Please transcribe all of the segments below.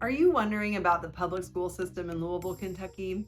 Are you wondering about the public school system in Louisville, Kentucky?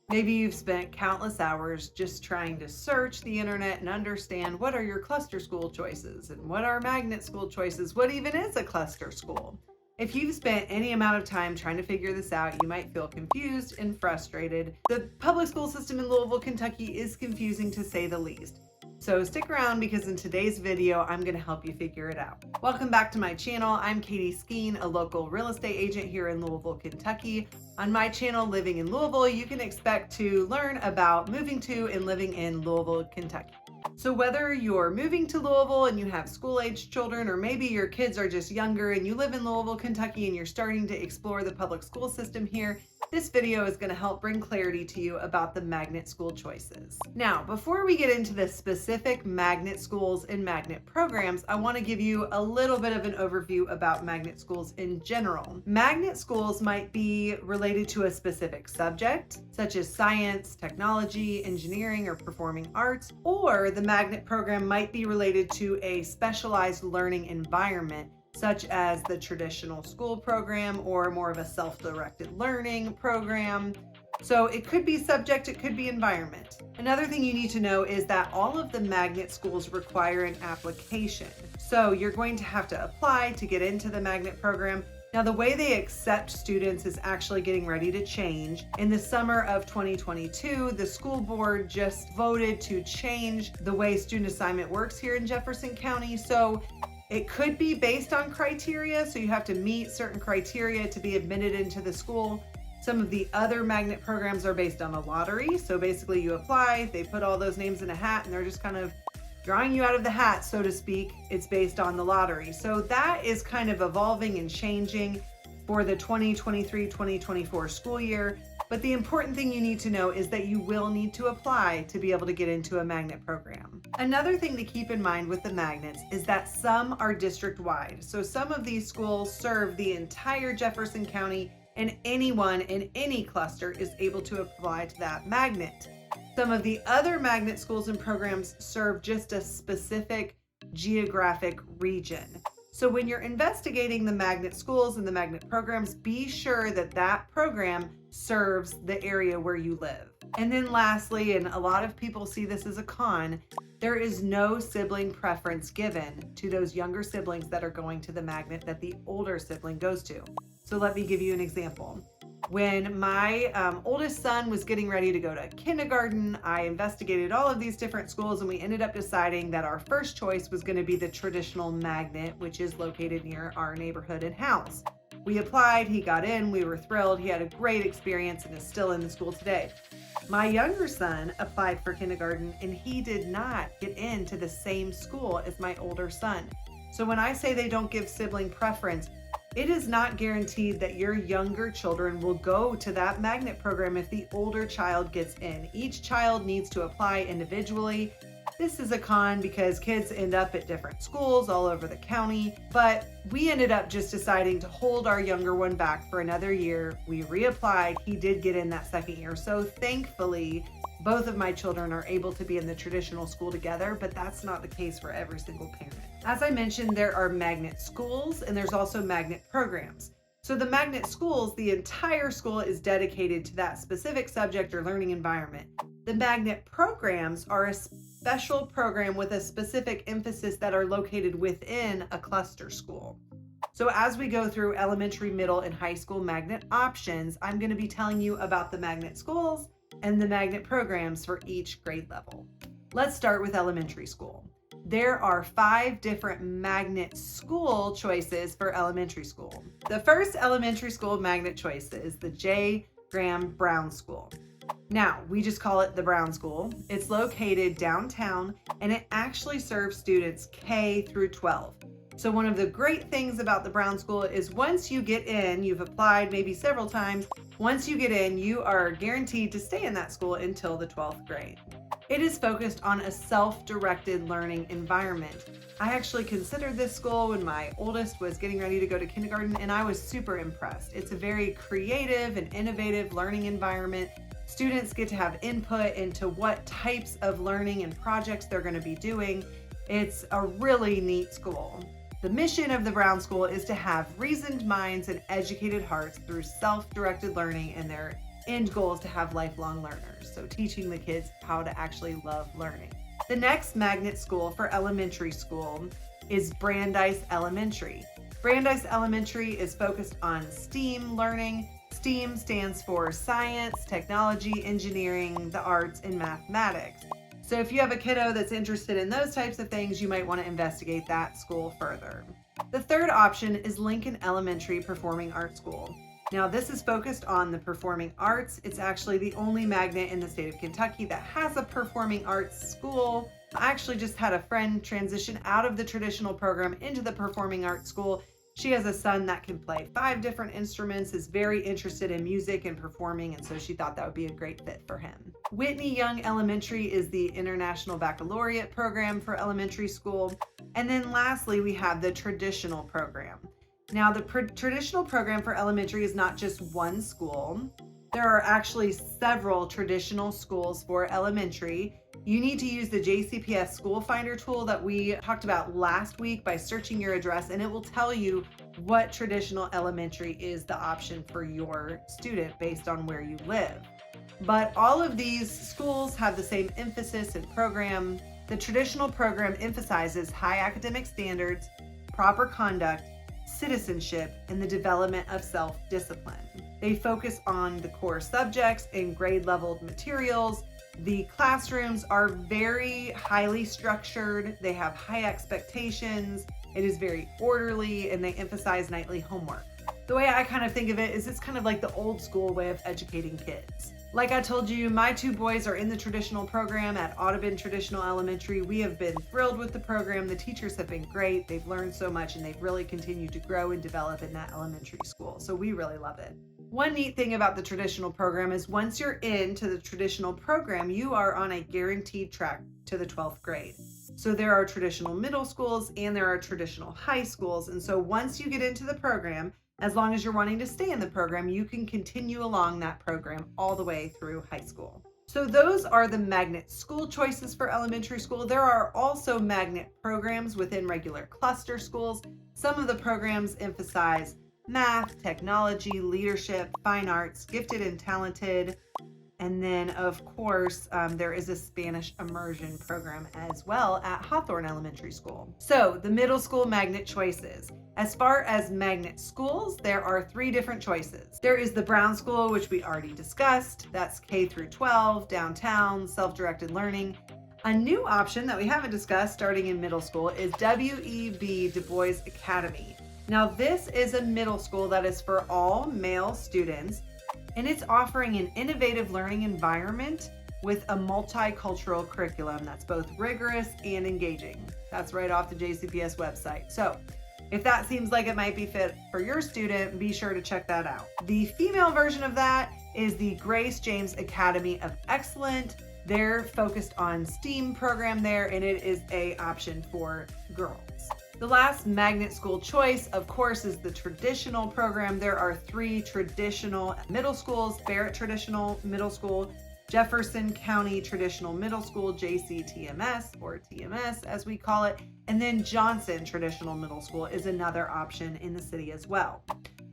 Maybe you've spent countless hours just trying to search the internet and understand what are your cluster school choices and what are magnet school choices, what even is a cluster school? If you've spent any amount of time trying to figure this out, you might feel confused and frustrated. The public school system in Louisville, Kentucky is confusing to say the least. So stick around because in today's video, I'm going to help you figure it out. Welcome back to my channel. I'm Katie Skeen, a local real estate agent here in Louisville, Kentucky. On my channel, Living in Louisville, you can expect to learn about moving to and living in Louisville, Kentucky. So whether you're moving to Louisville and you have school-aged children, or maybe your kids are just younger and you live in Louisville, Kentucky, and you're starting to explore the public school system here, this video is going to help bring clarity to you about the magnet school choices. Now, before we get into the specific magnet schools and magnet programs, I want to give you a little bit of an overview about magnet schools in general. Magnet schools might be related to a specific subject, such as science, technology, engineering, or performing arts, or the magnet program might be related to a specialized learning environment, such as the traditional school program or more of a self-directed learning program. So it could be subject, it could be environment. Another thing you need to know is that all of the magnet schools require an application. So you're going to have to apply to get into the magnet program. Now, the way they accept students is actually getting ready to change. In the summer of 2022, the school board just voted to change the way student assignment works here in Jefferson County. So it could be based on criteria, so you have to meet certain criteria to be admitted into the school. Some of the other magnet programs are based on a lottery. So basically you apply, they put all those names in a hat, and they're just kind of drawing you out of the hat, so to speak. It's based on the lottery. So that is kind of evolving and changing for the 2023-2024 school year. But the important thing you need to know is that you will need to apply to be able to get into a magnet program. Another thing to keep in mind with the magnets is that some are district-wide. So some of these schools serve the entire Jefferson County, and anyone in any cluster is able to apply to that magnet. Some of the other magnet schools and programs serve just a specific geographic region. So when you're investigating the magnet schools and the magnet programs, be sure that that program serves the area where you live. And then lastly, and a lot of people see this as a con, there is no sibling preference given to those younger siblings that are going to the magnet that the older sibling goes to. So let me give you an example. When my oldest son was getting ready to go to kindergarten, I investigated all of these different schools, and we ended up deciding that our first choice was going to be the traditional magnet, which is located near our neighborhood and house. We applied, he got in, we were thrilled, he had a great experience and is still in the school today. My younger son applied for kindergarten and he did not get into the same school as my older son. So when I say they don't give sibling preference, it is not guaranteed that your younger children will go to that magnet program if the older child gets in. Each child needs to apply individually. This is a con because kids end up at different schools all over the county, but we ended up just deciding to hold our younger one back for another year. We reapplied. He did get in that second year. So thankfully, both of my children are able to be in the traditional school together, but that's not the case for every single parent. As I mentioned, there are magnet schools and there's also magnet programs. So the magnet schools, the entire school is dedicated to that specific subject or learning environment. The magnet programs are a special program with a specific emphasis that are located within a cluster school. So as we go through elementary, middle, and high school magnet options, I'm going to be telling you about the magnet schools and the magnet programs for each grade level. Let's start with elementary school. There are 5 different magnet school choices for elementary school. The first elementary school magnet choice is the J. Graham Brown School. Now, we just call it the Brown School. It's located downtown and it actually serves students K through 12. So one of the great things about the Brown School is once you get in, you've applied maybe several times, once you get in, you are guaranteed to stay in that school until the 12th grade. It is focused on a self-directed learning environment. I actually considered this school when my oldest was getting ready to go to kindergarten, and I was super impressed. It's a very creative and innovative learning environment. Students get to have input into what types of learning and projects they're going to be doing. It's a really neat school. The mission of the Brown School is to have reasoned minds and educated hearts through self-directed learning, and their end goal is to have lifelong learners. So teaching the kids how to actually love learning. The next magnet school for elementary school is Brandeis Elementary. Brandeis Elementary is focused on STEAM learning. STEAM stands for science, technology, engineering, the arts, and mathematics. So if you have a kiddo that's interested in those types of things, you might want to investigate that school further. The third option is Lincoln Elementary Performing Arts School. Now, this is focused on the performing arts. It's actually the only magnet in the state of Kentucky that has a performing arts school. I actually just had a friend transition out of the traditional program into the performing arts school. She has a son that can play 5 different instruments, is very interested in music and performing, and so she thought that would be a great fit for him. Whitney Young Elementary is the International Baccalaureate program for elementary school. And then lastly, we have the traditional program. Now, the traditional program for elementary is not just one school. There are actually several traditional schools for elementary. You need to use the JCPS School Finder tool that we talked about last week by searching your address, and it will tell you what traditional elementary is the option for your student based on where you live. But all of these schools have the same emphasis and program. The traditional program emphasizes high academic standards, proper conduct, citizenship, and the development of self-discipline. They focus on the core subjects and grade-leveled materials. The classrooms are very highly structured. They have high expectations. It is very orderly, and they emphasize nightly homework. The way I kind of think of it is it's kind of like the old school way of educating kids. Like I told you, my 2 boys are in the traditional program at Audubon Traditional Elementary. We have been thrilled with the program. The teachers have been great. They've learned so much, and they've really continued to grow and develop in that elementary school. So we really love it. One neat thing about the traditional program is once you're into the traditional program, you are on a guaranteed track to the 12th grade. So there are traditional middle schools and there are traditional high schools. And so once you get into the program, as long as you're wanting to stay in the program, you can continue along that program all the way through high school. So those are the magnet school choices for elementary school. There are also magnet programs within regular cluster schools. Some of the programs emphasize math, technology, leadership, fine arts, gifted and talented. And then, of course, there is a Spanish immersion program as well at Hawthorne Elementary School. So the middle school magnet choices. As far as magnet schools, there are 3 different choices. There is the Brown School, which we already discussed. That's K through 12, downtown, self-directed learning. A new option that we haven't discussed starting in middle school is W.E.B. Du Bois Academy. Now, this is a middle school that is for all male students, and it's offering an innovative learning environment with a multicultural curriculum that's both rigorous and engaging. That's right off the JCPS website. So if that seems like it might be fit for your student, be sure to check that out. The female version of that is the Grace James Academy of Excellence. They're focused on STEAM program there, and it is an option for girls. The last magnet school choice, of course, is the traditional program. There are 3 traditional middle schools: Barrett Traditional Middle School, Jefferson County Traditional Middle School, JCTMS, or TMS as we call it, and then Johnson Traditional Middle School is another option in the city as well.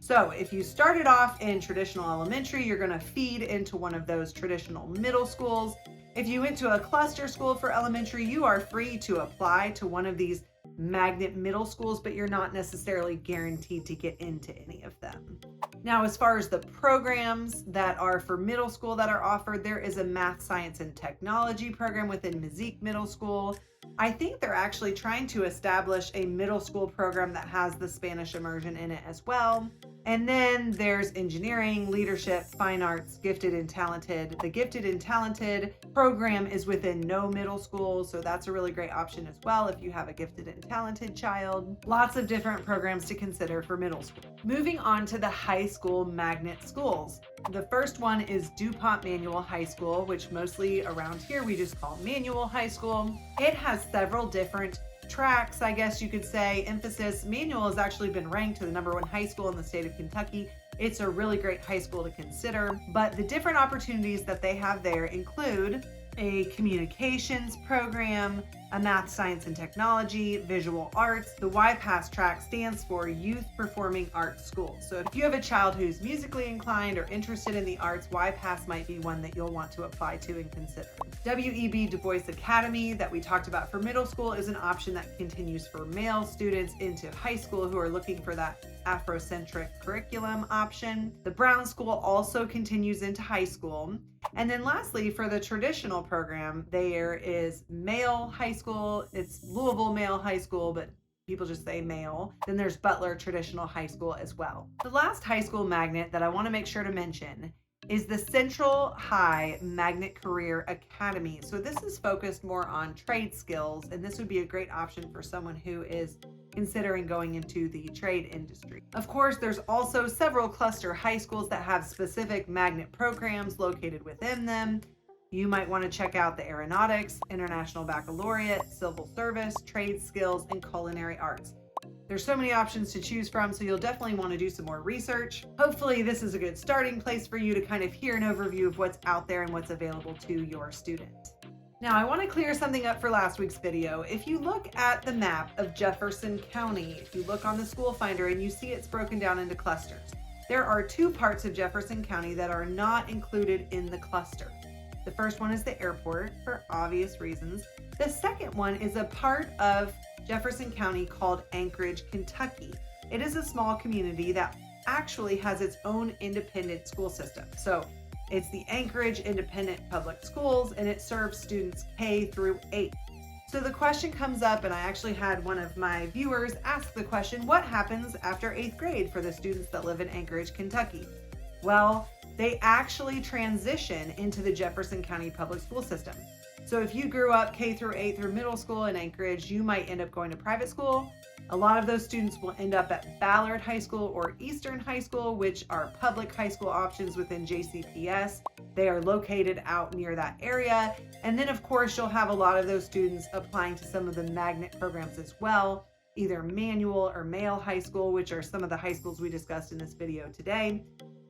So if you started off in traditional elementary, you're going to feed into one of those traditional middle schools. If you went to a cluster school for elementary, you are free to apply to one of these magnet middle schools, but you're not necessarily guaranteed to get into any of them. Now, as far as the programs that are for middle school that are offered, there is a math, science, and technology program within Mazik Middle School. I think they're actually trying to establish a middle school program that has the Spanish immersion in it as well. And then there's engineering, leadership, fine arts, gifted and talented. The gifted and talented program is within no middle school, so that's a really great option as well if you have a gifted and talented child. Lots of different programs to consider for middle school. Moving on to the high school magnet schools. The first one is Dupont Manual High School, which mostly around here we just call Manual High School. It has several different tracks, I guess you could say. Emphasis. Manual has actually been ranked to the #1 high school in the state of Kentucky. It's a really great high school to consider, but the different opportunities that they have there include a communications program, a math, science, and technology, visual arts. The YPASS track stands for Youth Performing Arts School. So if you have a child who's musically inclined or interested in the arts, YPASS might be one that you'll want to apply to and consider. W.E.B. Du Bois Academy that we talked about for middle school is an option that continues for male students into high school who are looking for that Afrocentric curriculum option. The Brown School also continues into high school. And then lastly, for the traditional program, there is male high school. It's Louisville Male High School, but people just say male. Then there's Butler Traditional High School as well. The last high school magnet that I want to make sure to mention is the Central High Magnet Career Academy. So this is focused more on trade skills, and this would be a great option for someone who is considering going into the trade industry. Of course, there's also several cluster high schools that have specific magnet programs located within them. You might want to check out the Aeronautics, International Baccalaureate, Civil Service, Trade Skills, and Culinary Arts. There's so many options to choose from, so you'll definitely want to do some more research. Hopefully this is a good starting place for you to kind of hear an overview of what's out there and what's available to your students. Now, I want to clear something up for last week's video. If you look at the map of Jefferson County, if you look on the school finder and you see it's broken down into clusters, there are two parts of Jefferson County that are not included in the cluster. The first one is the airport, for obvious reasons. The second one is a part of Jefferson County called Anchorage, Kentucky. It is a small community that actually has its own independent school system. So it's the Anchorage Independent Public Schools, and it serves students K through 8. So the question comes up, and I actually had one of my viewers ask the question, what happens after 8th grade for the students that live in Anchorage, Kentucky? Well, they actually transition into the Jefferson County Public School System. So if you grew up K through 8 through middle school in Anchorage, you might end up going to private school. A lot of those students will end up at Ballard High School or Eastern High School, which are public high school options within JCPS. They are located out near that area. And then of course, you'll have a lot of those students applying to some of the magnet programs as well, either manual or male high school, which are some of the high schools we discussed in this video today.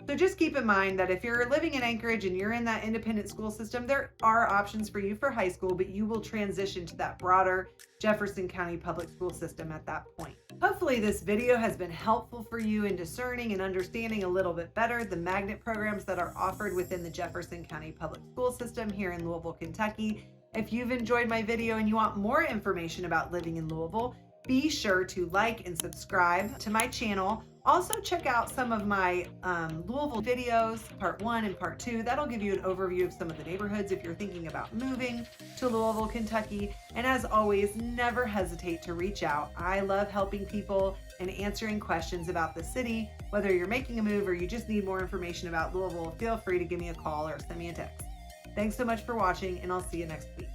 So just keep in mind that if you're living in Anchorage and you're in that independent school system, there are options for you for high school, but you will transition to that broader Jefferson County Public School System at that point. Hopefully this video has been helpful for you in discerning and understanding a little bit better the magnet programs that are offered within the Jefferson County Public School System here in Louisville, Kentucky. If you've enjoyed my video and you want more information about living in Louisville, be sure to like and subscribe to my channel. Also check out some of my Louisville videos, part 1 and part 2. That'll give you an overview of some of the neighborhoods if you're thinking about moving to Louisville, Kentucky. And as always, never hesitate to reach out. I love helping people and answering questions about the city. Whether you're making a move or you just need more information about Louisville, feel free to give me a call or send me a text. Thanks so much for watching, and I'll see you next week.